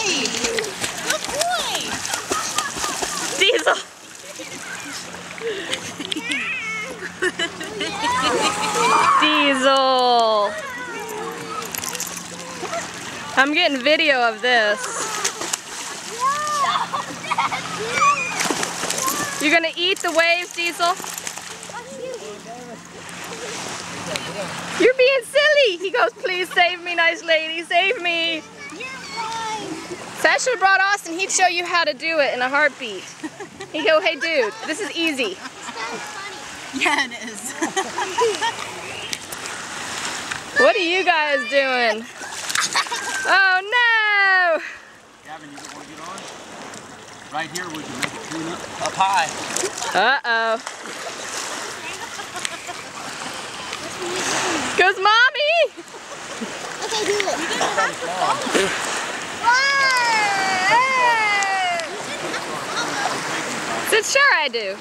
Good boy! Diesel! Diesel! I'm getting video of this. You're gonna eat the waves, Diesel? You're being silly! He goes, please save me, nice lady, save me! So I should have brought Austin, he'd show you how to do it in a heartbeat. He'd go, hey dude, this is easy. Yeah, it is. What are you guys doing? Oh no! Gavin, you want to get on? Right here, we can make it tune up high. Uh-oh. Goes mommy! Okay, do it. You're gonna have to follow. Said, sure I do.